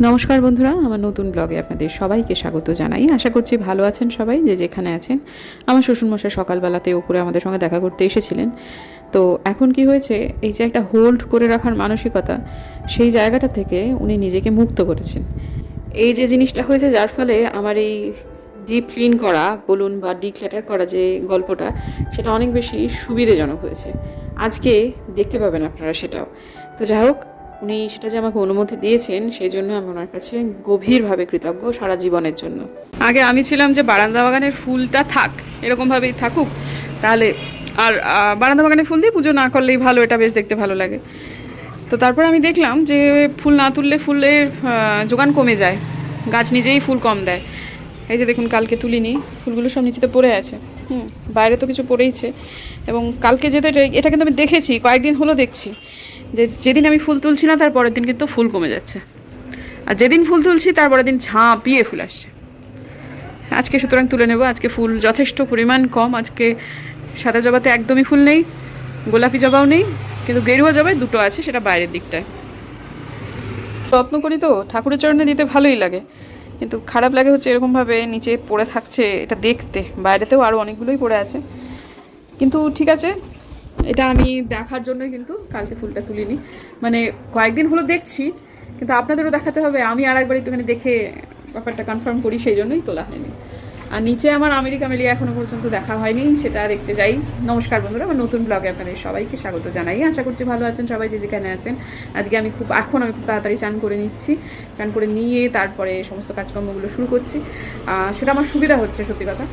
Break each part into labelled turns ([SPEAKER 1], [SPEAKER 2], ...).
[SPEAKER 1] নমস্কার বন্ধুরা, আমার নতুন ব্লগে আপনাদের সবাইকে স্বাগত জানাই। আশা করছি ভালো আছেন সবাই, যে যেখানে আছেন। আমার শ্বশুরমশাই সকালবেলাতে উপরে আমাদের সঙ্গে দেখা করতে এসেছিলেন। তো এখন কি হয়েছে, এই যে একটা হোল্ড করে রাখার মানসিকতা, সেই জায়গাটা থেকে উনি নিজেকে মুক্ত করেছেন। এই যে জিনিসটা হয়েছে, যার ফলে আমার এই ডিপ ক্লিন করা বলুন বা ডিক্ল্যাটার করা যে গল্পটা, সেটা অনেক বেশি সুবিধাজনক হয়েছে। আজকে দেখতে পাবেন আপনারা সেটাও। তো যাই হোক, উনি সেটা যে আমাকে অনুমতি দিয়েছেন, সেই জন্য আমি ওনার কাছে গভীরভাবে কৃতজ্ঞ সারা জীবনের জন্য। আগে আমি ছিলাম যে বারান্দা বাগানের ফুলটা থাক, এরকমভাবেই থাকুক, তাহলে আর বারান্দা বাগানের ফুল দিয়ে পুজো না করলেই ভালো, এটা বেশ দেখতে ভালো লাগে। তো তারপর আমি দেখলাম যে ফুল না তুললে ফুলের যোগান কমে যায়, গাছ নিজেই ফুল কম দেয়। এই যে দেখুন, কালকে তুলিনি, ফুলগুলো সব নিচেতে পড়ে আছে। বাইরে তো কিছু পড়েইছে। এবং কালকে যেহেতু এটা কিন্তু আমি দেখেছি, কয়েকদিন হলো দেখছি যে যেদিন আমি ফুল তুলছি না তার পরের দিন কিন্তু ফুল কমে যাচ্ছে, আর যেদিন ফুল তুলছি তার পরের দিন ঝাঁপিয়ে ফুল আসছে। আজকে সুতরাং তুলে নেব। আজকে ফুল যথেষ্ট পরিমাণ কম। আজকে সাদা জবাতে একদমই ফুল নেই, গোলাপি জবাও নেই, কিন্তু গেরুয়া জবাই দুটো আছে, সেটা বাইরের দিকটায়। যত্ন করি তো, ঠাকুরের চরণে দিতে ভালোই লাগে, কিন্তু খারাপ লাগে হচ্ছে এরকমভাবে নিচে পড়ে থাকছে এটা দেখতে। বাইরেতেও আরও অনেকগুলোই পড়ে আছে, কিন্তু ঠিক আছে, এটা আমি দেখার জন্যই কিন্তু কালকে ফুলটা তুলিনি। মানে কয়েকদিন হলো দেখছি, কিন্তু আপনাদেরও দেখাতে হবে, আমি আর একবার একটুখানি দেখে ব্যাপারটা কনফার্ম করি, সেই জন্যই তোলা হয়নি। আর নিচে আমার আমেরিকা মেলিয়া এখনও পর্যন্ত দেখা হয়নি, সেটা দেখতে যাই। নমস্কার বন্ধুরা, আমার নতুন ব্লগে আপনাদের সবাইকে স্বাগত জানাই। আশা করছি ভালো আছেন সবাই, যে যেখানে আছেন। আজকে আমি খুব তাড়াতাড়ি চান করে নিচ্ছি। চান করে নিয়ে তারপরে সমস্ত কাজকর্মগুলো শুরু করছি। সেটা আমার সুবিধা হচ্ছে, সত্যি কথা।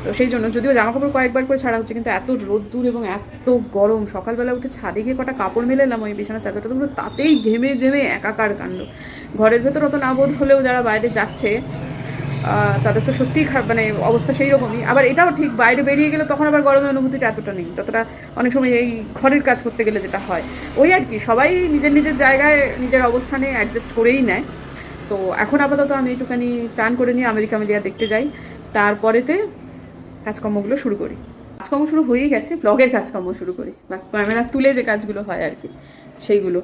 [SPEAKER 1] তো সেই জন্য, যদিও জামাকাপড় কয়েকবার করে ছাড়া হচ্ছে, কিন্তু এত রোদ্দুর এবং এত গরম, সকালবেলা উঠে ছাদে গিয়ে কটা কাপড় মেলে এলাম, ওই বিছানা চাদরটা, তোমরা তাতেই ঘেমে ঘেমে একাকার কাণ্ড। ঘরের ভেতর অত না বোধ হলেও যারা বাইরে যাচ্ছে তাদের তো সত্যিই মানে অবস্থা সেই রকমই। আবার এটাও ঠিক, বাইরে বেরিয়ে গেলে তখন আবার গরমের অনুভূতিটা এতটা নেই, যতটা অনেক সময় এই ঘরের কাজ করতে গেলে যেটা হয়। ওই আর কি, সবাই নিজের নিজের জায়গায় নিজের অবস্থানে অ্যাডজাস্ট করেই নেয়। তো এখন আপাতত আমি একটুখানি চান করে নিয়ে আমেরিকা মেলিয়া দেখতে যাই, তারপরেতে কাজকর্মগুলো শুরু করি। কাজকর্ম শুরু হয়েই গেছে, ব্লগের কাজকর্ম শুরু করি, বা ক্যামেরা তুলে যে কাজগুলো হয় আর কি, সেইগুলো।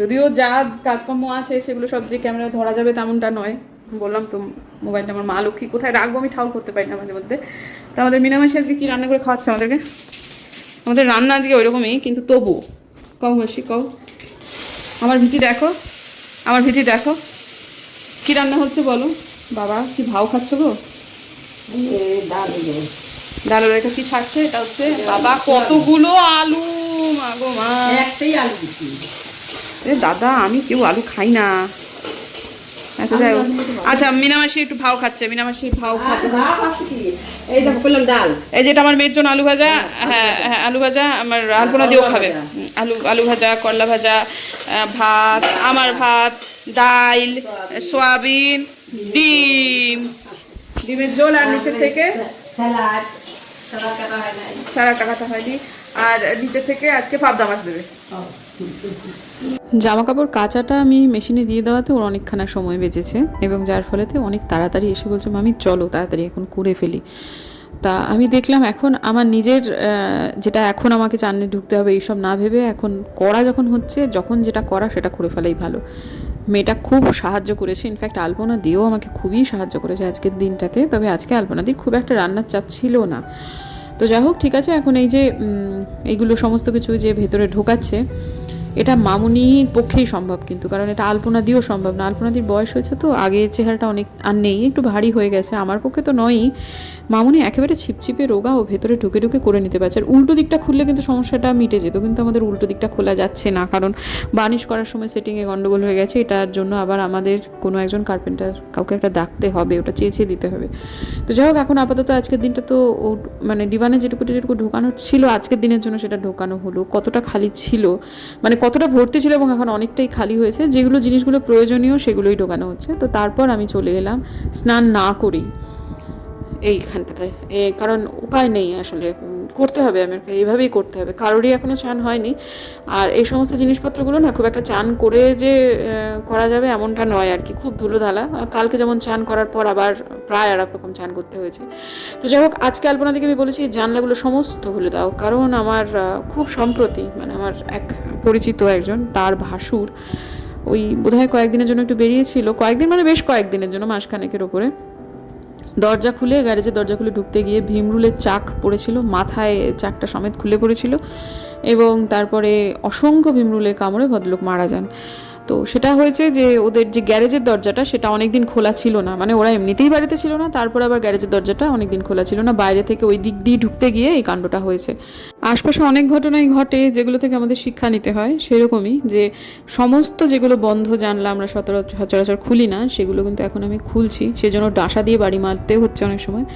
[SPEAKER 1] যদিও যা কাজকর্ম আছে সেগুলো সব যে ক্যামেরা ধরা যাবে তেমনটা নয়। বললাম তো, মোবাইলটা আমার মা লক্ষ্মী, কোথায় রাখবো আমি ঠাউর করতে পারি না মাঝে মধ্যে। তো আমাদের মিনামাসি আজকে কী রান্না করে খাওয়াচ্ছে আমাদেরকে? আমাদের রান্না আজকে ওই রকমই, কিন্তু তবু কও মাসি কও, আমার ভীতি দেখো, আমার ভীতি দেখো, কী রান্না হচ্ছে বলো। বাবা কি ভাও খাচ্ছ গো? ডালের এটা কি ছাড়ছে? এটা হচ্ছে বাবা কতগুলো আলু, মা গো মা, একটাই আলু দিচ্ছি। দাদা আমি কেউ আলু খাই না। আচ্ছা যাই হোক, আচ্ছা মিনামাসি একটু ভাও খাচ্ছে, মিনামাসি ভাও খাচ্ছে। এই দেখো করলাম ডাল, এই যেটা আমার মেয়ের জন্য আলু ভাজা। হ্যাঁ হ্যাঁ, আলু ভাজা আমার আলপনা দিয়েও খাবে। আলু ভাজা, করলা ভাজা, ভাত, আমার ভাত, ডাল, সয়াবিন, ডিমের ঝোল, আর নিচের থেকে সারা কাটা হয়নি, আর নিচে থেকে আজকে পাবদা মাছ দেবে। জামা কাপড় কাচাটা আমি মেশিনে দিয়ে দেওয়াতে ওর অনেকখানা সময় বেঁচেছে, এবং যার ফলেতে অনেক তাড়াতাড়ি এসে বলছে মামি চলো তাড়াতাড়ি এখন করে ফেলি। তা আমি দেখলাম এখন আমার নিজের যেটা এখন আমাকে চান্নে ঢুকতে হবে এইসব না ভেবে, এখন করা যখন হচ্ছে, যখন যেটা করা সেটা করে ফেলাই ভালো। মেয়েটা খুব সাহায্য করেছে, ইনফ্যাক্ট আলপনা দিয়েও আমাকে খুবই সাহায্য করেছে আজকের দিনটাতে। তবে আজকে আলপনা দির খুব একটা রান্নার চাপ ছিল না। তো যাই হোক, ঠিক আছে। এখন এই যে এইগুলো সমস্ত কিছু যে ভেতরে ঢোকাচ্ছে, এটা মামুনির পক্ষেই সম্ভব, কিন্তু কারণ এটা আলপনা দিয়েও সম্ভব না। আলপনাদির বয়স হয়েছে তো, আগের চেহারাটা অনেক আর নেই, একটু ভারী হয়ে গেছে। আমার পক্ষে তো নয়ই। মামুনি একেবারে ছিপছিপে রোগা, ও ভেতরে ঢুকে ঢুকে করে নিতে পারছে। আর উল্টো দিকটা খুললে কিন্তু সমস্যাটা মিটে যেত, কিন্তু আমাদের উল্টো দিকটা খোলা যাচ্ছে না, কারণ বার্নিশ করার সময় সেটিংয়ে গন্ডগোল হয়ে গেছে। এটার জন্য আবার আমাদের কোনো একজন কার্পেন্টার কাউকে একটা ডাকতে হবে, ওটা চেয়ে দিতে হবে। তো যাই হোক, এখন আপাতত আজকের দিনটা তো ও মানে ডিভানে যেটুকু ঢোকানো ছিল আজকের দিনের জন্য সেটা ঢোকানো হলো। কতটা খালি ছিল, মানে কতটা ভর্তি ছিল, এবং এখন অনেকটাই খালি হয়েছে। যেগুলো জিনিসগুলো প্রয়োজনীয় সেগুলোই ঢোকানো হচ্ছে। তো তারপর আমি চলে এলাম স্নান না করেই এইখানটাতে, কারণ উপায় নেই আসলে, করতে হবে, আমাকে এইভাবেই করতে হবে। কারোরই এখনও চান হয়নি। আর এই সমস্ত জিনিসপত্রগুলো না খুব একটা চান করে যে করা যাবে এমনটা নয় আর কি, খুব ধুলোধালা। কালকে যেমন চান করার পর আবার প্রায় আর এক রকম চান করতে হয়েছে। তো যাই হোক, আজকে আলপনা দিকে আমি বলেছি জানলাগুলো সমস্ত খুলে দাও, কারণ আমার খুব সম্প্রতি মানে আমার এক পরিচিত একজন, তার ভাসুর ওই বোধহয় কয়েকদিনের জন্য একটু বেরিয়েছিল, কয়েকদিন মানে বেশ কয়েকদিনের জন্য, মাসখানেকের ওপরে। দরজা খুলে, গ্যারেজের দরজা খুলে ঢুকতে গিয়ে ভীমরুলের চাক পড়েছিল, মাথায় চাকটা সমেত খুলে পড়েছিল, এবং তারপরে অসংখ্য ভীমরুলের কামড়ে ভদ্রলোক মারা যান। তো সেটা হয়েছে যে ওদের যে গ্যারেজের দরজাটা সেটা অনেক দিন খোলা ছিল না, মানে ওরা এমনিতেই বাড়িতে ছিল না, তারপর আবার গ্যারেজের দরজাটা অনেক দিন খোলা ছিল না, বাইরে থেকে ওই দিক দিয়ে ঢুকতে গিয়ে এই কাণ্ডটা হয়েছে। আশপাশে অনেক ঘটনাই ঘটে যেগুলো থেকে আমাদের শিক্ষা নিতে হয়, সেরকমই যে সমস্ত যেগুলো বন্ধ জানলা আমরা সচরাচর খুলি না, সেগুলো কিন্তু এখন আমি খুলছি, সেজন্য ডাসা দিয়ে বাড়ি মারতে হচ্ছে অনেক সময়,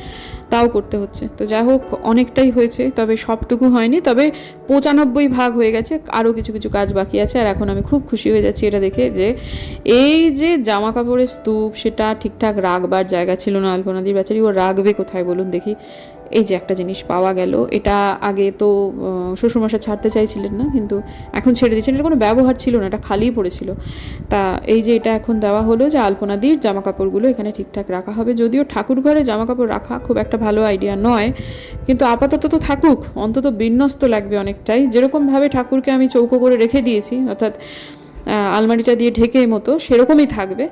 [SPEAKER 1] তাও করতে হচ্ছে। তো যাই হোক, অনেকটাই হয়েছে, তবে সবটুকু হয়নি, তবে 95% হয়ে গেছে, আরও কিছু কিছু কাজ বাকি আছে। আর এখন আমি খুব খুশি হয়ে যাচ্ছি এটা দেখে যে এই যে জামা কাপড়ের স্তূপ, সেটা ঠিকঠাক রাখবার জায়গা ছিল না আলপনাদির, বেচারি ও রাখবে কোথায় বলুন দেখি। এই যে একটা জিনিস পাওয়া গেল, এটা আগে তো শ্বশুরমশাই ছাড়তে চাইছিলেন না, কিন্তু এখন ছেড়ে দিয়েছেন, এটা কোনো ব্যবহার ছিল না, এটা খালিই পড়েছিল। তা এই যে এটা এখন দেওয়া হলো যে আলপনাদির জামা কাপড়গুলো এখানে ঠিকঠাক রাখা হবে, যদিও ঠাকুর ঘরে জামা কাপড় রাখা খুব একটা ভালো আইডিয়া নয়, কিন্তু আপাতত তো থাকুক, অন্তত বিন্যস্ত লাগবে অনেকটাই। যেরকমভাবে ঠাকুরকে আমি চৌকো করে রেখে দিয়েছি, অর্থাৎ আলমারিটা দিয়ে ঢেকে মতো, সেরকমই থাকবে,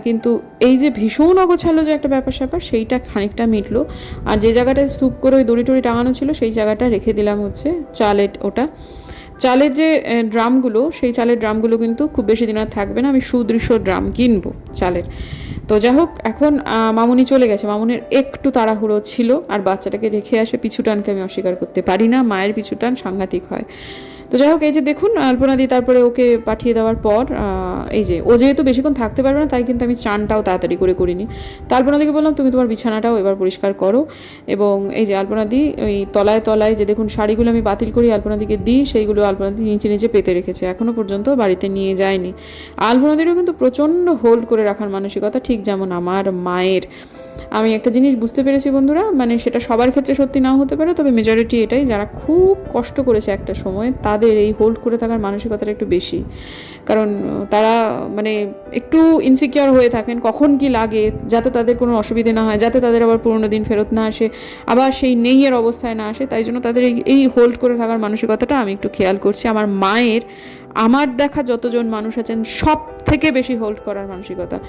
[SPEAKER 1] কিন্তু এই যে ভীষণ অগোছালো যে একটা ব্যাপার স্যাপার, সেইটা খানিকটা মিটলো। আর যে জায়গাটায় স্তূপ করে ওই দড়ি টড়ি টাঙানো ছিল, সেই জায়গাটা রেখে দিলাম হচ্ছে চালের, ওটা চালের যে ড্রামগুলো, সেই চালের ড্রামগুলো কিন্তু খুব বেশি দিন আর থাকবে না, আমি সুদৃশ্য ড্রাম কিনবো চালের। তো যাই হোক, এখন মামুনি চলে গেছে, মামুনের একটু তাড়াহুড়ো ছিল, আর বাচ্চাটাকে রেখে আসে পিছুটানকে আমি অস্বীকার করতে পারি না, মায়ের পিছুটান সাংঘাতিক হয়। তো যাই হোক, এই যে দেখুন আলপনাদি তারপরে ওকে পাঠিয়ে দেওয়ার পর, এই যে ও যেহেতু বেশিক্ষণ থাকতে পারবে না, তাই কিন্তু আমি চানটাও তাড়াতাড়ি করে করিনি। তো আলপনাদিকে বললাম তুমি তোমার বিছানাটাও এবার পরিষ্কার করো, এবং এই যে আলপনাদি ওই তলায় তলায় যে দেখুন শাড়িগুলো আমি বাতিল করি আলপনাদিকে দিই, সেইগুলো আলপনাদি নিচে নিচে পেতে রেখেছে, এখনও পর্যন্ত বাড়িতে নিয়ে যায়নি। আলপনাদিরও কিন্তু প্রচণ্ড হোল্ড করে রাখার মানসিকতা, ঠিক যেমন আমার মায়ের। আমি একটা জিনিস বুঝতে পেরেছি বন্ধুরা, মানে সেটা সবার ক্ষেত্রে সত্যি নাও হতে পারে, তবে মেজরিটি এটাই, যারা খুব কষ্ট করেছে একটা সময়, তাদের এই হোল্ড করে থাকার মানসিকতাটা একটু বেশি, কারণ তারা মানে একটু ইনসিকিওর হয়ে থাকেন কখন কি লাগে, যাতে তাদের কোনো অসুবিধে না হয়, যাতে তাদের আবার পুরোনো দিন ফেরত না আসে, আবার সেই নেইয়ের অবস্থায় না আসে, তাই জন্য তাদের এই হোল্ড করে থাকার মানসিকতাটা আমি একটু খেয়াল করছি। আমার মায়ের, আমার দেখা যতজন মানুষ আছেন সব থেকে বেশি হোল্ড করার মানসিকতা,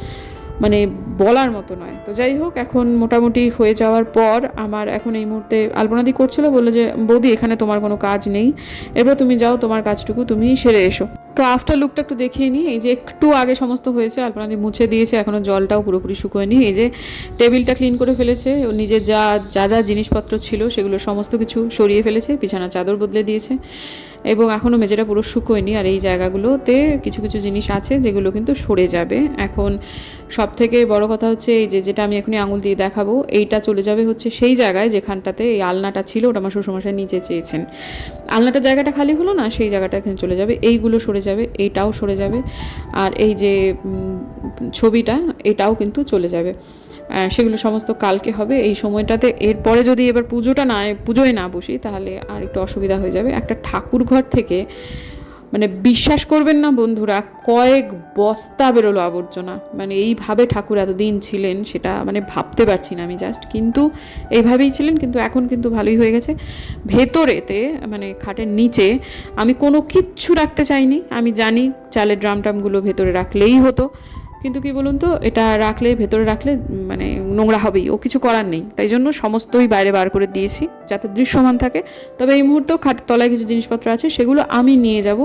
[SPEAKER 1] মানে বলার মতো নয়। তো যাই হোক, এখন মোটামুটি হয়ে যাওয়ার পর আমার এখন এই মুহূর্তে আলপনাদি করছিল, বললো যে বৌদি এখানে তোমার কোনো কাজ নেই, এবার তুমি যাও, তোমার কাজটুকু তুমি সেরে এসো। তো আফটার লুকটা একটু দেখিয়ে নিই, এই যে একটু আগে সমস্ত হয়েছে, আলপনাদি মুছে দিয়েছে, এখনও জলটাও পুরোপুরি শুকোয়নি। এই যে টেবিলটা ক্লিন করে ফেলেছে, ও নিজের যা যা যা জিনিসপত্র ছিল সেগুলো সমস্ত কিছু সরিয়ে ফেলেছে, বিছানার চাদর বদলে দিয়েছে, এবং এখনও মেঝেটা পুরো শুকোয়নি। আর এই জায়গাগুলোতে কিছু কিছু জিনিস আছে যেগুলো কিন্তু সরে যাবে। এখন সব থেকে বড় কথা হচ্ছে এই যে যেটা আমি এখনই আঙুল দিয়ে দেখাবো, এইটা চলে যাবে হচ্ছে সেই জায়গায় যেখানটাতে এই আলনাটা ছিল, ওটা আমার শ্বশুরমশাই নিচে চেয়েছেন, আলনাটার জায়গাটা খালি হলো না, সেই জায়গাটা এখানে চলে যাবে, এইগুলো সরে যাবে, এইটাও সরে যাবে, আর এই যে ছবিটা এটাও কিন্তু চলে যাবে, সেগুলো সমস্ত কালকে হবে এই সময়টাতে। এরপরে যদি এবার পুজোয় না বসি, তাহলে আর একটু অসুবিধা হয়ে যাবে। একটা ঠাকুর ঘর থেকে মানে বিশ্বাস করবেন না বন্ধুরা, কয়েক বস্তা বেরোলো আবর্জনা, মানে এইভাবে ঠাকুর এতদিন ছিলেন সেটা মানে ভাবতে পারছি না আমি জাস্ট, কিন্তু এইভাবেই ছিলেন, কিন্তু এখন কিন্তু ভালোই হয়ে গেছে। ভেতরেতে মানে খাটের নিচে আমি কোনো কিচ্ছু রাখতে চাইনি, আমি জানি চালের ড্রামটামগুলো ভেতরে রাখলেই হতো, কিন্তু কি বলুন তো, এটা রাখলে, ভেতরে রাখলে মানে নোংরা হবেই, ও কিছু করার নেই, তাই জন্য সমস্তই বাইরে বার করে দিয়েছি যাতে দৃশ্যমান থাকে। তবে এই মুহূর্তেও খাটের তলায় কিছু জিনিসপত্র আছে, সেগুলো আমি নিয়ে যাব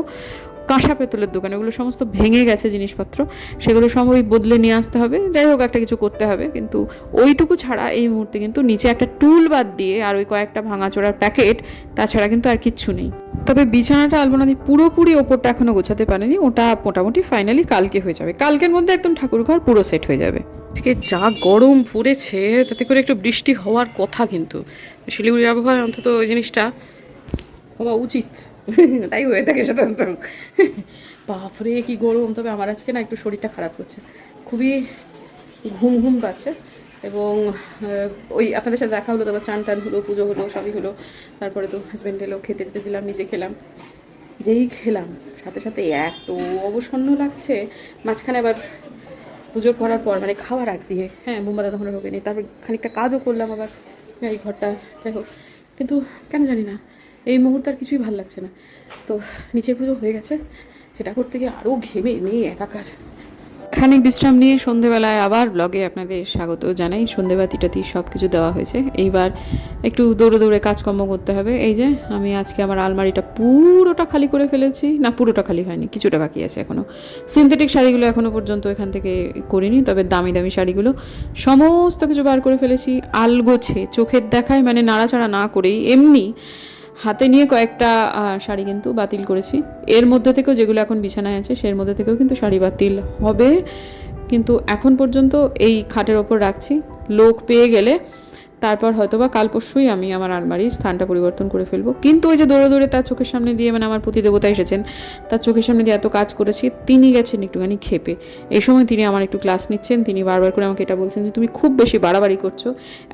[SPEAKER 1] কাঁসা পেতলের দোকানে, ওগুলো সমস্ত ভেঙে গেছে জিনিসপত্র, সেগুলো সময় বদলে নিয়ে আসতে হবে, যাই হোক একটা কিছু করতে হবে। কিন্তু ওইটুকু ছাড়া এই মুহূর্তে কিন্তু নিচে একটা টুল বাদ দিয়ে আর ওই কয়েকটা ভাঙাচোরার প্যাকেট, তাছাড়া কিন্তু আর কিচ্ছু নেই। তবে বিছানাটা আলপনাদি পুরোপুরি ওপরটা এখনও গোছাতে পারেনি, ওটা মোটামুটি ফাইনালি কালকে হয়ে যাবে, কালকের মধ্যে একদম ঠাকুরঘর পুরো সেট হয়ে যাবে। আজকে যা গরম পড়েছে, তাতে করে একটু বৃষ্টি হওয়ার কথা, কিন্তু শিলিগুড়ির আবহাওয়ায় অন্তত ওই জিনিসটা হওয়া উচিত, তাই হয়ে থাকে সাধারণত। বাপরে কি গরম! তবে আমার আজকে না একটু শরীরটা খারাপ করছে, খুবই ঘুম ঘুম পাচ্ছে, এবং ওই আপনাদের সাথে দেখা হলো, তারপর চান টান হলো, পুজো হলো, সবই হলো, তারপরে তো হাজব্যান্ড এলো, খেতে দিতে দিলাম, নিজে খেলাম, যেই খেলাম সাথে সাথে এত অবসন্ন লাগছে। মাঝখানে আবার পুজো করার পর মানে খাওয়ার আগ দিয়ে, হ্যাঁ মোমবাতি তখন ঢোকেনি, তারপর খানিকটা কাজও করলাম আবার এই ঘরটা, যাই হোক, কিন্তু কেন জানি না এই মুহূর্তে আর কিছুই ভালো লাগছে না। তো নিচের পুজো হয়ে গেছে, সেটা করতে গিয়ে আরও ঘেমে নেই একাকার। খানিক বিশ্রাম নিয়ে সন্ধেবেলায় আবার ব্লগে আপনাদের স্বাগত জানাই। সন্ধেবাতিটাতি সব কিছু দেওয়া হয়েছে, এইবার একটু দৌড়ে দৌড়ে কাজকর্ম করতে হবে। এই যে আমি আজকে আমার আলমারিটা পুরোটা খালি করে ফেলেছি, না পুরোটা খালি হয়নি, কিছুটা বাকি আছে এখনও। সিনথেটিক শাড়িগুলো এখনও পর্যন্ত এখান থেকে করিনি, তবে দামি দামি শাড়িগুলো সমস্ত কিছু বার করে ফেলেছি আলগোছে, চোখের দেখায় মানে নাড়াচাড়া না করেই এমনি হাতে নিয়ে কয়েকটা শাড়ি কিন্তু বাতিল করেছি। এর মধ্যে থেকেও যেগুলো এখন বিছানায় আছে সের মধ্যে থেকেও কিন্তু শাড়ি বাতিল হবে, কিন্তু এখন পর্যন্ত এই খাটের ওপর রাখছি। লোক পেয়ে গেলে তারপর হয়তোবা কাল পরশুই আমি আমার আলমারির স্থানটা পরিবর্তন করে ফেলবো। কিন্তু ওই যে দৌড়ে দৌড়ে তার চোখের সামনে দিয়ে, মানে আমার প্রতিদেবতা এসেছেন, তার চোখের সামনে দিয়ে এত কাজ করেছি, তিনি গেছেন একটুখানি খেপে। এই সময় তিনি আমার একটু ক্লাস নিচ্ছেন, তিনি বারবার করে আমাকে এটা বলছেন যে তুমি খুব বেশি বাড়াবাড়ি করছো,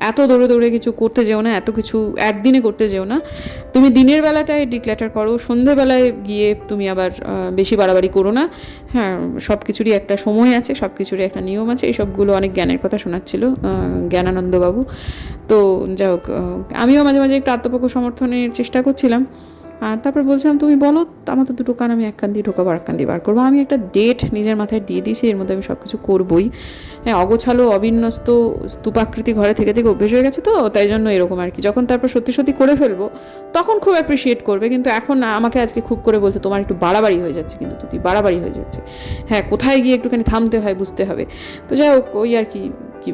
[SPEAKER 1] এত দৌড়ে দৌড়ে কিছু করতে যেও না, এত কিছু একদিনে করতে যেও না, তুমি দিনের বেলাটায় ডিক্লেটার করো, সন্ধেবেলায় গিয়ে তুমি আবার বেশি বাড়াবাড়ি করো না। হ্যাঁ, সব কিছুরই একটা সময় আছে, সব কিছুরই একটা নিয়ম আছে। এই সবগুলো অনেক জ্ঞানের কথা শোনাচ্ছিল জ্ঞানানন্দবাবু। তো যাই হোক, আমিও মাঝে মাঝে একটু আত্মপক্ষ সমর্থনের চেষ্টা করছিলাম। আর তারপর বলছিলাম তুমি বলো, আমার তো দুটো কান, আমি এক কান দিয়ে ঢোকাবো আর এক কান দিয়ে বার করবো। আমি একটা ডেট নিজের মাথায় দিয়ে দিয়েছি, এর মধ্যে আমি সব কিছু করবোই। হ্যাঁ, অগোছালো অবিন্যস্ত স্তূপাকৃতি ঘরে থেকে থেকে অভ্যেস হয়ে গেছে, তো তাই জন্য এরকম আর কি। যখন তারপর সত্যি সত্যি করে ফেলবো তখন খুব অ্যাপ্রিসিয়েট করবে, কিন্তু এখন আমাকে আজকে খুব করে বলছে তোমার একটু বাড়াবাড়ি হয়ে যাচ্ছে, কিন্তু তুই বাড়াবাড়ি হয়ে যাচ্ছে। হ্যাঁ, কোথায় গিয়ে একটুখানি থামতে হয় বুঝতে হবে। তো যাই হোক, ওই আর কি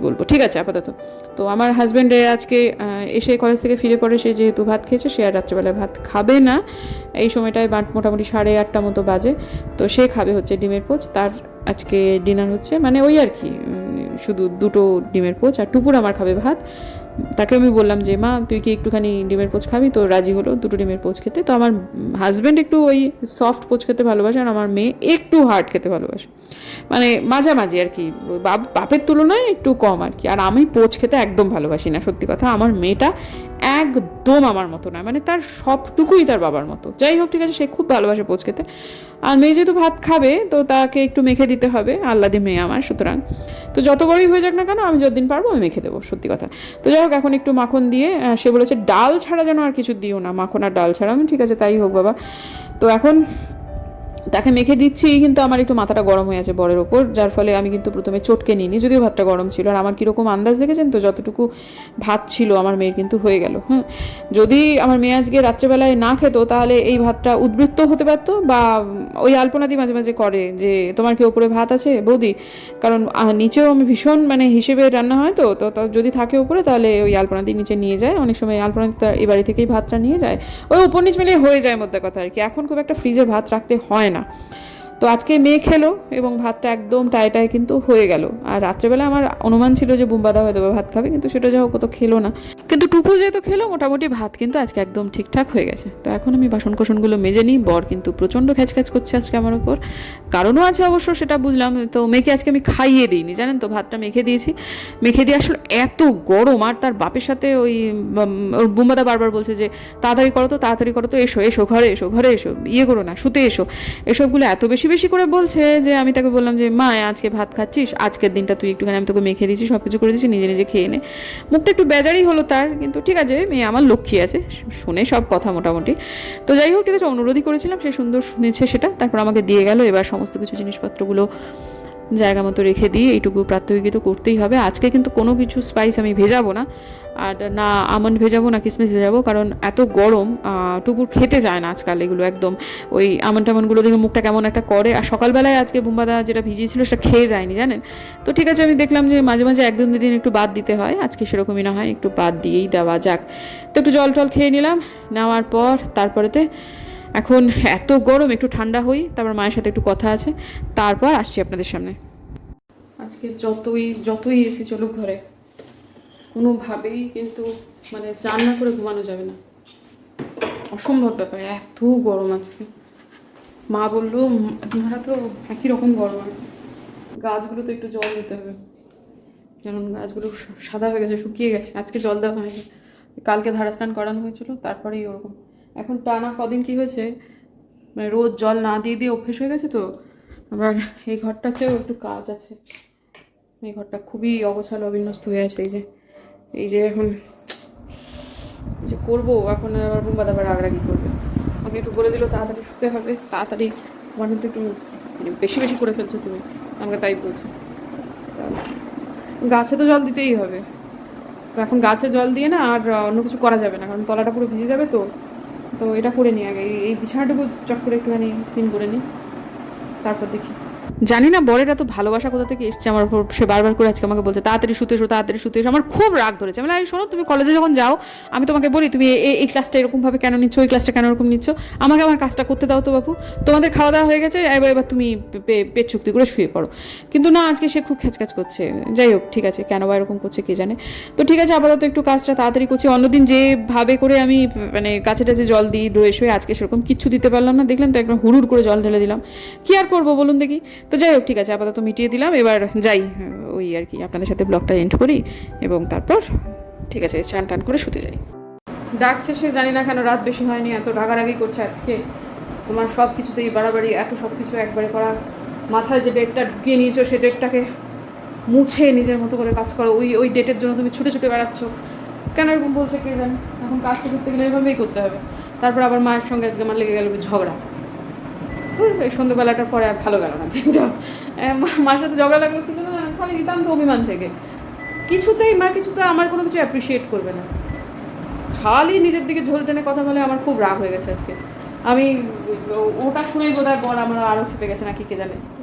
[SPEAKER 1] বলবো, ঠিক আছে আপাতত। তো আমার হাজব্যান্ডে আজকে এসে কলেজ থেকে ফিরে পড়ে, সে যেহেতু ভাত খেয়েছে, সে আর রাত্রেবেলায় ভাত খাবে না। এই সময়টায় মোটামুটি 8:30 মতো বাজে। তো সে খাবে হচ্ছে ডিমের পোচ, তার আজকে ডিনার হচ্ছে, মানে ওই আর কি, শুধু দুটো ডিমের পোচ। আর টুপুর আমার খাবে ভাত। তাকে আমি বললাম যে মা তুই কি একটুখানি ডিমের পোচ খাবি, তো রাজি হলো দুটো ডিমের পোচ খেতে। তো আমার হাজব্যান্ড একটু ওই সফট পোচ খেতে ভালোবাসে, আর আমার মেয়ে একটু হার্ড খেতে ভালোবাসে, মানে মাঝামাঝি আর কি, বাপের তুলনায় একটু কম আর কি। আর আমি পোচ খেতে একদম ভালোবাসি না, সত্যি কথা। আমার মেয়েটা একদম আমার মতো না, মানে তার সবটুকুই তার বাবার মতো। যাই হোক, ঠিক আছে, সে খুব ভালোবাসে পোচ খেতে। আর মেয়ে যেহেতু ভাত খাবে, তো তাকে একটু মেখে দিতে হবে, আল্লাদি মেয়ে আমার, সুতরাং তো যত বড়ই হয়ে যাক না কেন, আমি যতদিন পারবো আমি মেখে দেবো, সত্যি কথা। তো যাই হোক, এখন একটু মাখন দিয়ে, সে বলেছে ডাল ছাড়া যেন আর কিছু দিও না, মাখন আর ডাল ছাড়া। আমি ঠিক আছে তাই হোক বাবা। তো এখন তাকে মেখে দিচ্ছি, কিন্তু আমার একটু মাথাটা গরম হয়ে আছে বরের ওপর, যার ফলে আমি কিন্তু প্রথমে চটকে নিইনি, যদিও ভাতটা গরম ছিল। আর আমার কীরকম আন্দাজ দেখেছেন তো, যতটুকু ভাত ছিল আমার মেয়ের কিন্তু হয়ে গেল। হ্যাঁ, যদি আমার মেয়ে আজকে রাত্রেবেলায় না খেত, তাহলে এই ভাতটা উদ্বৃত্ত হতে পারতো। বা ওই আলপনাদি মাঝে মাঝে করে যে তোমার কি ওপরে ভাত আছে বৌদি, কারণ নিচেও আমি ভীষণ মানে হিসেবে রান্না হয়, তো তো যদি থাকে উপরে, তাহলে ওই আলপনাদি নিচে নিয়ে যায়। অনেক সময় আলপনাদি এই বাড়ি থেকেই ভাতটা নিয়ে যায়, ওই উপর নিচ মিলিয়ে হয়ে যায় মধ্যে কথা আর কি। এখন খুব একটা ফ্রিজে ভাত রাখতে হয় না। তো আজকে মেয়ে খেলো এবং ভাতটা একদম টায় কিন্তু হয়ে গেল। আর রাত্রেবেলা আমার অনুমান ছিল যে বুম্বাদা হয়তো ভাত খাবে, কিন্তু সেটা যা হোক তো খেলো না। কিন্তু টুপু যেহেতু খেলো, মোটামুটি ভাত কিন্তু আজকে একদম ঠিকঠাক হয়ে গেছে। তো এখন আমি বাসন কোসনগুলো মেজে নিই। বর কিন্তু প্রচণ্ড খ্যাচখ্যাচ করছে আজকে আমার ওপর, কারণও আছে অবশ্য, সেটা বুঝলাম। তো মেয়েকে আজকে আমি খাইয়ে দিইনি, জানেন তো, ভাতটা মেখে দিয়েছি। মেখে দিয়ে আসলে এত গরম, আর তার বাপের সাথে ওই ওর বুম্বাদা বারবার বলছে যে তাড়াতাড়ি করো তো, তাড়াতাড়ি করো তো, এসো এসো ঘরে এসো, ঘরে এসো, ইয়ে করো না, শুতে এসো। এসবগুলো এত বেশি বেশি করে বলছে যে আমি তাকে বললাম যে মা আজকে ভাত খাচ্ছিস, আজকের দিনটা তুই একটুখানি, আমি তোকে মেখে দিয়েছি, সব কিছু করে দিয়েছি, নিজে নিজে খেয়ে নে। মুখটা একটু বেজারই হলো তার, কিন্তু ঠিক আছে, মেয়ে আমার লক্ষ্মী আছে, শুনে সব কথা মোটামুটি। তো যাই হোক, ঠিক আছে, অনুরোধই করেছিলাম, সে সুন্দর শুনেছে সেটা। তারপর আমাকে দিয়ে গেল। এবার সমস্ত কিছু জিনিসপত্রগুলো জায়গা মতো রেখে দিয়ে এইটুকু প্রাত্যহিক তো করতেই হবে। আজকে কিন্তু কোনো কিছু স্পাইস আমি ভেজাবো না, আর না আমন্ড ভেজাবো, না কিসমিস ভেজাবো, কারণ এত গরম টুকুর খেতে যায় না আজকাল এগুলো। একদম ওই আমন্ড দেখে মুখটা কেমন একটা করে। আর সকালবেলায় আজকে বুম্বাদা যেটা ভিজিয়েছিল সেটা খেয়ে যায়নি, জানেন তো। ঠিক আছে, আমি দেখলাম যে মাঝে মাঝে একদিন দুদিন একটু বাদ দিতে হয়, আজকে সেরকমই না হয়, একটু বাদ দিয়েই দেওয়া যাক। তো একটু জল টল খেয়ে নিলাম, নেওয়ার পর তারপরেতে এখন এত গরম, একটু ঠান্ডা হই, তারপর মায়ের সাথে একটু কথা আছে, তারপর আসছি আপনাদের সামনে। আজকে যতই এসি চলুক ঘরে, কোনোভাবেই কিন্তু মানে রান্না করে ঘুমানো যাবে না, অসম্ভব ব্যাপার, এত গরম আজকে। মা বললো দিনহারা তো একই রকম গরম, গাছগুলো তো একটু জল দিতে হবে, কারণ গাছগুলো সাদা হয়ে গেছে, শুকিয়ে গেছে। আজকে জল দেওয়া হয়নি, কালকে ধারা স্নান করানো হয়েছিল, তারপরেই ওরকম। এখন টানা কদিন কি হয়েছে, মানে রোজ জল না দিয়ে দিয়ে অভ্যেস হয়ে গেছে। তো আবার এই ঘরটাতেও একটু কাজ আছে, এই ঘরটা খুবই অগোছালো অবিন্যস্ত হয়ে আছে। এই যে এখন এই যে করবো, এখন আবার বুম্বাদা আবার রাগারাগি করবে। আমাকে একটু বলে দিল তাড়াতাড়ি শুতে হবে, তাড়াতাড়ি আমার কিন্তু একটু বেশি বেশি করে ফেলছো তুমি, আমাকে তাই বলছো। গাছে তো জল দিতেই হবে, তো এখন গাছে জল দিয়ে না আর অন্য কিছু করা যাবে না, কারণ তলাটা পুরো ভিজে যাবে। তো তো এটা করে নিই আগে, এই বিছানাটুকু চট করে একটুখানি ক্লিন করে নিই, তারপর দেখি। জানি না বরের এত ভালোবাসা কোথা থেকে এসছে আমার উপর। সে বারবার করে আজকে আমাকে বলছে তাড়াতাড়ি শুতে এসো, তাড়াতাড়ি শুতে এসো। আমার খুব রাগ ধরেছে। আমি শোনো, তুমি কলেজে যখন যাও আমি তোমাকে বলি তুমি এই ক্লাসটা এরকমভাবে কেন নিচ্ছ, ওই ক্লাসটা কেন এরকম নিচ্ছ, আমাকে আমার কাজটা করতে দাও তো বাপু। তোমাদের খাওয়া দাওয়া হয়ে গেছে, এবার তুমি পেট চুক্তি করে শুয়ে পড়ো। কিন্তু না, আজকে সে খুব খ্যাচখ্যাচ করছে। যাই হোক, ঠিক আছে, কেন বা এরকম করছে কে জানে। তো ঠিক আছে, আপাতত একটু কাজটা তাড়াতাড়ি করছি। অন্যদিন যেভাবে করে আমি মানে কাছে টাছে জল দিই ধুয়ে শুয়ে, আজকে সেরকম কিচ্ছু দিতে পারলাম না। দেখলেন তো, একদম হুড়ুর করে জল ঢেলে দিলাম। কি আর করবো বলুন দেখি। তো যাই হোক, ঠিক আছে, আপাতত মিটিয়ে দিলাম। এবার যাই, ওই আর কি, আপনাদের সাথে ব্লগটা এন্ড করি এবং তারপর ঠিক আছে স্নান টান করে শুতে যাই। ডাকছে সে, জানি না কেন, রাত বেশি হয়নি, এত রাগারাগি করছে আজকে। তোমার সব কিছুতেই বাড়াবাড়ি, এত সব কিছু একবারে করা। মাথায় যে ডেটটা ঢুকিয়ে নিয়েছো সে ডেটটাকে মুছে নিজের মতো করে কাজ করো। ওই ডেটের জন্য তুমি ছুটে ছুটে বেড়াচ্ছ। কেন এরকম বলছে কে জানে। এখন কাজটা করতে গেলে এভাবেই করতে হবে। তারপর আবার মায়ের সঙ্গে আজকে আমার লেগে গেল ঝগড়া। এই সন্ধ্যেবেলাটার পরে আর ভালো গেল না দিনটা। মার সাথে ঝগড়া লাগলো কি জন্য, খালি নিতান্ত অভিমান থেকে। কিছুতেই আমার কোনো কিছু অ্যাপ্রিসিয়েট করবে না, খালি নিজের দিকে ঝোল টেনে কথা বলে। আমার খুব রাগ হয়ে গেছে আজকে। আমি ওটা শুনেই বোধ হয় বর আমার আরও খেপে গেছে নাকি কে জানে।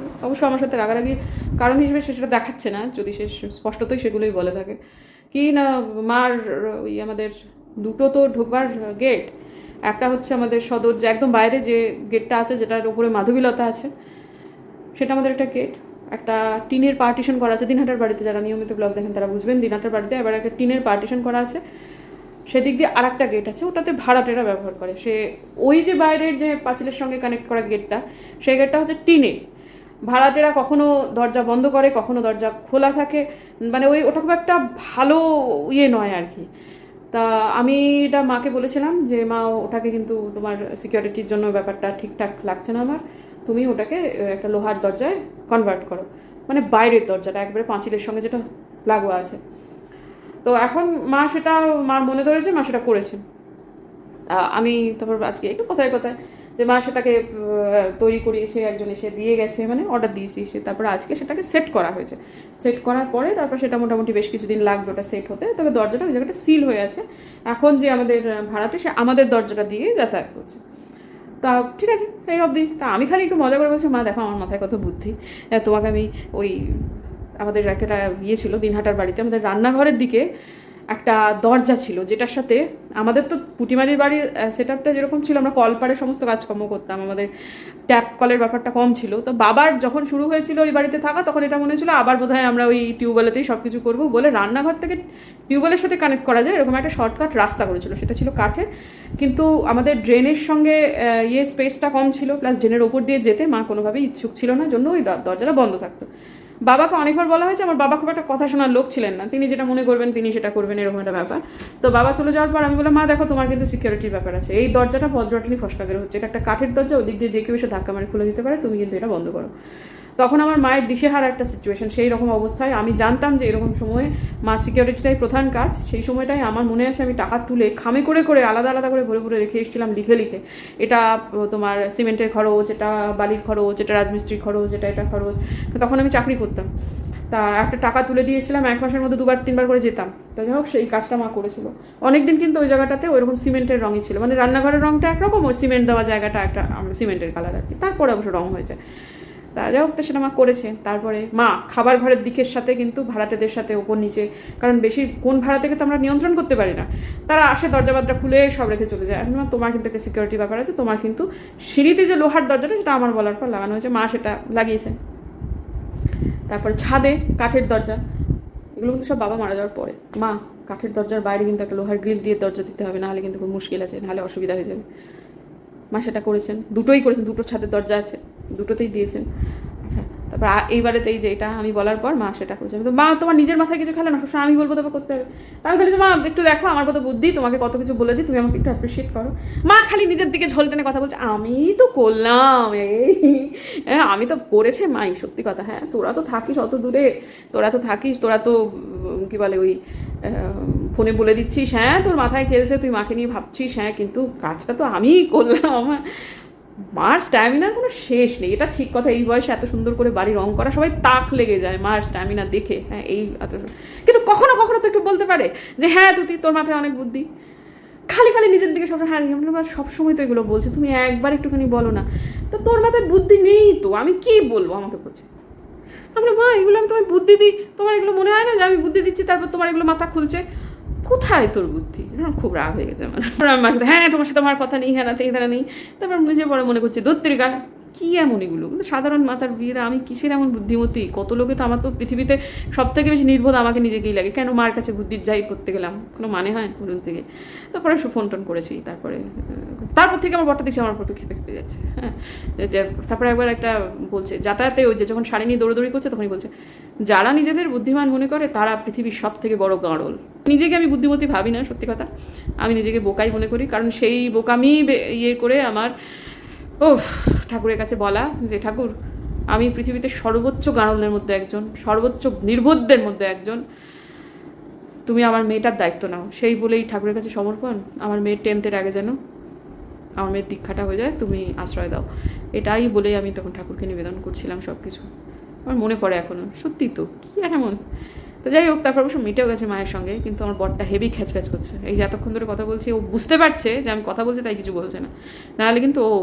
[SPEAKER 1] অবশ্য আমার সাথে রাগারাগি কারণ হিসেবে সেটা দেখাচ্ছে না, যদি সে স্পষ্টতই সেগুলোই বলে থাকে। কি না, মার ওই আমাদের দুটো তো ঢোকবার গেট, একটা হচ্ছে আমাদের সদর যে একদম বাইরে যে গেটটা আছে, যেটার উপরে মাধবীলতা আছে, সেটা আমাদের একটা গেট। একটা টিনের পার্টিশন করা আছে। দিনহাটার বাড়িতে যারা নিয়মিত ব্লগ দেখেন তারা বুঝবেন, দিনহাটার বাড়িতে এবার একটা টিনের পার্টিশন করা আছে। সেদিক দিয়ে আর একটা গেট আছে, ওটাতে ভাড়াটেরা ব্যবহার করে। সে ওই যে বাইরের যে পাঁচিলের সঙ্গে কানেক্ট করা গেটটা, সেই গেটটা হচ্ছে টিনের। ভাড়াটেরা কখনো দরজা বন্ধ করে, কখনো দরজা খোলা থাকে, মানে ওটা খুব একটা ভালো নয় আর কি। তা আমি এটা মাকে বলেছিলাম যে মা, ওটাকে কিন্তু তোমার সিকিউরিটির জন্য ব্যাপারটা ঠিকঠাক লাগছে না আমার, তুমি ওটাকে একটা লোহার দরজায় কনভার্ট করো, মানে বাইরের দরজাটা একবারে পাঁচিলের সঙ্গে যেটা লাগোয়া আছে। তো এখন মার মনে ধরেছে, মা সেটা করেছেন। আমি তারপর আজকে একটু কথায় কথায় যে মা সেটাকে তৈরি করিয়েছে, একজন এসে দিয়ে গেছে, মানে অর্ডার দিয়েছি সে, তারপরে আজকে সেটাকে সেট করা হয়েছে। সেট করার পরে তারপর সেটা মোটামুটি বেশ কিছুদিন লাগবে ওটা সেট হতে। তবে দরজাটা ওই জায়গাটা সিল হয়ে আছে। এখন যে আমাদের ভাড়াটে, সে আমাদের দরজাটা দিয়ে যাতায়াত করছে। তা ঠিক আছে, এই অবধি। তা আমি খালি একটু মজা করে বলছি, মা দেখো আমার মাথায় কত বুদ্ধি, তোমাকে আমি ওই আমাদের একটা ছিল দিনহাটার বাড়িতে, আমাদের রান্নাঘরের দিকে একটা দরজা ছিল, যেটার সাথে আমাদের তো পুটিমারির বাড়ির সেট আপটা যেরকম ছিল, আমরা কলপাড়ে সমস্ত কাজকর্ম করতাম, আমাদের ট্যাপ কলের ব্যাপারটা কম ছিল। তো বাবার যখন শুরু হয়েছিল ওই বাড়িতে থাকা, তখন এটা মনে হচ্ছিল আবার বোধহয় আমরা ওই টিউবওয়েলেতেই সব কিছু করবো বলে রান্নাঘর থেকে টিউবওয়েলের সাথে কানেক্ট করা যায় এরকম একটা শর্টকাট রাস্তা করেছিল। সেটা ছিল কাঠের, কিন্তু আমাদের ড্রেনের সঙ্গে স্পেসটা কম ছিল, প্লাস ড্রেনের ওপর দিয়ে যেতে মা কোনোভাবেই ইচ্ছুক ছিল না, জন্য ওই দরজাটা বন্ধ থাকতো। বাবাকে অনেকবার বলা হয়েছে, আমার বাবা খুব একটা কথা শোনার লোক ছিলেন না, তিনি যেটা মনে করবেন তিনি সেটা করবেন, এরকম একটা ব্যাপার। তো বাবা চলে যাওয়ার পর আমি বললাম, মা দেখো তোমার কিন্তু সিকিউরিটির ব্যাপার আছে, এই দরজাটা বজ্রটনি ফসকাগের হচ্ছে, এটা একটা কাঠের দরজা, ওদিক দিয়ে যে কেউ এসে ধাক্কা মারি খুলে দিতে পারে, তুমি কিন্তু এটা বন্ধ করো। তখন আমার মায়ের দিশেহারা একটা সিচুয়েশন, সেই রকম অবস্থায় আমি জানতাম যে এরকম সময়ে মার সিকিউরিটিটাই প্রধান কাজ। সেই সময়টাই আমার মনে আছে আমি টাকা তুলে খামে করে করে আলাদা আলাদা করে ভরে ভরে রেখে এসেছিলাম লিখে লিখে। এটা তোমার সিমেন্টের খরচ, এটা বালির খরচ, এটা রাজমিস্ত্রির খরচ, এটা খরচ। তখন আমি চাকরি করতাম। তা একটা টাকা তুলে দিয়েছিলাম, 1 মাসের মধ্যে 2-3 বার করে যেতাম। তো যাই হোক, সেই কাজটা মা করেছিল অনেকদিন। কিন্তু ওই জায়গাটাতে ওইরকম সিমেন্টের রঙই ছিল, মানে রান্নাঘরের রঙটা একরকম, ওই সিমেন্ট দেওয়া জায়গাটা একটা সিমেন্টের কালার আর কি। তারপরে অবশ্য রঙ হয়েছে। তা যাই হোক, তো সেটা মা করেছে। তারপরে মা খাবার ঘরের দিকের সাথে কিন্তু ভাড়াটেদের সাথে ওপর নিচে, কারণ বেশি কোন ভাড়া থেকে তো আমরা নিয়ন্ত্রণ করতে পারি না, তারা আসে দরজা খুলে সব রেখে চলে যায়। তোমার কিন্তু একটা সিকিউরিটি ব্যাপার আছে, তোমার কিন্তু সিঁড়িতে যে লোহার দরজাটা সেটা আমার বলার পর লাগানো হয়েছে, মা সেটা লাগিয়েছে। তারপরে ছাদে কাঠের দরজা, এগুলো কিন্তু সব বাবা মারা যাওয়ার পরে। মা কাঠের দরজার বাইরে কিন্তু একটা লোহার গ্রিল দিয়ে দরজা দিতে হবে, নাহলে কিন্তু খুব মুশকিল আছে, নাহলে অসুবিধা হয়ে যাবে। মা সেটা করেছেন, দুটোই করেছেন, দুটো ছাদের দরজা আছে, দুটোতেই দিয়েছেন। আচ্ছা, তারপর এইবারেতেই যে এটা আমি বলার পর মা সেটা করেছেন। তো মা তোমার নিজের মাথায় কিছু খেলে না, সবসময় আমি বলবো তারপর করতে হবে। তা আমি খালি, মা একটু দেখো আমার কত বুদ্ধি, তোমাকে কত কিছু বলে দিই, তুমি আমাকে একটু অ্যাপ্রিসিয়েট করো। মা খালি নিজের দিকে ঝোল টেনে কথা বলছে, আমি তো করলাম আমি তো করেছে মাই, সত্যি কথা। হ্যাঁ, তোরা তো থাকিস অত দূরে, তোরা তো কি বলে ওই ফোনে বলে দিচ্ছিস, হ্যাঁ তোর মাথায় খেলছে, তুই মাকে নিয়ে ভাবছিস, হ্যাঁ কিন্তু কাজটা তো আমিই করলাম। মার স্ট্যামিনার কোনো শেষ নেই, এটা ঠিক কথা। এই বয়সে এত সুন্দর করে বাড়ি রং করা, সবাই তাক লেগে যায় মার স্ট্যামিনা দেখে। হ্যাঁ এই এত, কিন্তু কখনো কখনো তো কেউ বলতে পারে যে হ্যাঁ তুই, তোর মাথায় অনেক বুদ্ধি। খালি খালি নিজের দিকে সবসময় হ্যাঁ আমরা সবসময় তো এগুলো বলছি, তুমি একবার একটুখানি বলো না। তো তোর মাথায় বুদ্ধি নেই তো আমি কি বলবো, আমাকে বলছে। আমরা মা এগুলো আমি তোমায় বুদ্ধি দিই, তোমার এগুলো মনে হয় না যে আমি বুদ্ধি দিচ্ছি তারপর তোমার এগুলো মাথা খুলছে? কোথায় তোর বুদ্ধি? খুব রাগ হয়ে গেছে আমার। আমি মার সাথে হ্যাঁ তোমার সাথে আমার কথা নেই, হ্যাঁ না তেরা নেই। তারপর নিজে পরে মনে করছি দত্তরিকা কী এমন এগুলো, কিন্তু সাধারণ মাতার বিয়েরা আমি কিসের এমন বুদ্ধিমতী? কত লোকে তো, আমার তো পৃথিবীতে সব থেকে বেশি নির্বোধ আমাকে নিজেকেই লাগে। কেন মার কাছে বুদ্ধির যাই করতে গেলাম, কোনো মানে হয় বলুন থেকে? তারপরে ফোন টোন করেছি, তারপর থেকে আমার বরটা দেখছি আমার উপর একটু খেপে খেপে যাচ্ছে। হ্যাঁ তারপরে একবার একটা বলছে যাতায়াতে, ওই যে যখন শাড়ি নিয়ে দৌড়াদৌড়ি করছে তখনই বলছে যারা নিজেদের বুদ্ধিমান মনে করে তারা পৃথিবীর সব থেকে বড় গাঁড়ল। নিজেকে আমি বুদ্ধিমতী ভাবি না, সত্যি কথা। আমি নিজেকে বোকাই মনে করি, কারণ সেই বোকামি ইয়ে করে আমার ঠাকুরের কাছে বলা যে ঠাকুর আমি পৃথিবীতে সর্বোচ্চ গাঁড়লদের মধ্যে একজন, সর্বোচ্চ নির্বোধদের মধ্যে একজন, তুমি আমার মেয়েটার দায়িত্ব নাও। সেই বলেই ঠাকুরের কাছে সমর্পণ, আমার মেয়ের 10th আগে যেন আমার মেয়ের দীক্ষাটা হয়ে যায়, তুমি আশ্রয় দাও। এটাই বলেই আমি তখন ঠাকুরকে নিবেদন করছিলাম সব কিছু। আমার মনে পড়ে এখনও, সত্যি তো কী আর এমন। তো যাই হোক, তারপর অবশ্য মিটেও গেছে মায়ের সঙ্গে, কিন্তু আমার বরটা হেভি খ্যাচখ্যাচ করছে। এই যে এতক্ষণ ধরে কথা বলছি, ও বুঝতে পারছে যে আমি কথা বলছি, তাই কিছু বলছে না, নাহলে কিন্তু ও,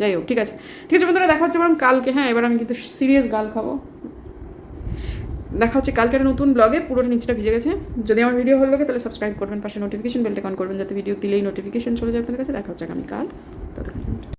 [SPEAKER 1] যাই হোক ঠিক আছে ঠিক আছে বন্ধুরা, দেখা হচ্ছে বরং কালকে। হ্যাঁ এবার আমি কিন্তু সিরিয়াস গাল খাবো। দেখা হচ্ছে কালকে একটা নতুন ব্লগে। পুরোটা নিচটা ভিজে গেছে। যদি আমার ভিডিও ভালো লাগে তাহলে সাবস্ক্রাইব করবেন, পাশে নোটিফিকেশন বেলটা অন করবেন, যাতে ভিডিও দিলেই নোটিফিকেশন চলে যায় আপনাদের কাছে। দেখা হচ্ছে আগামীকাল।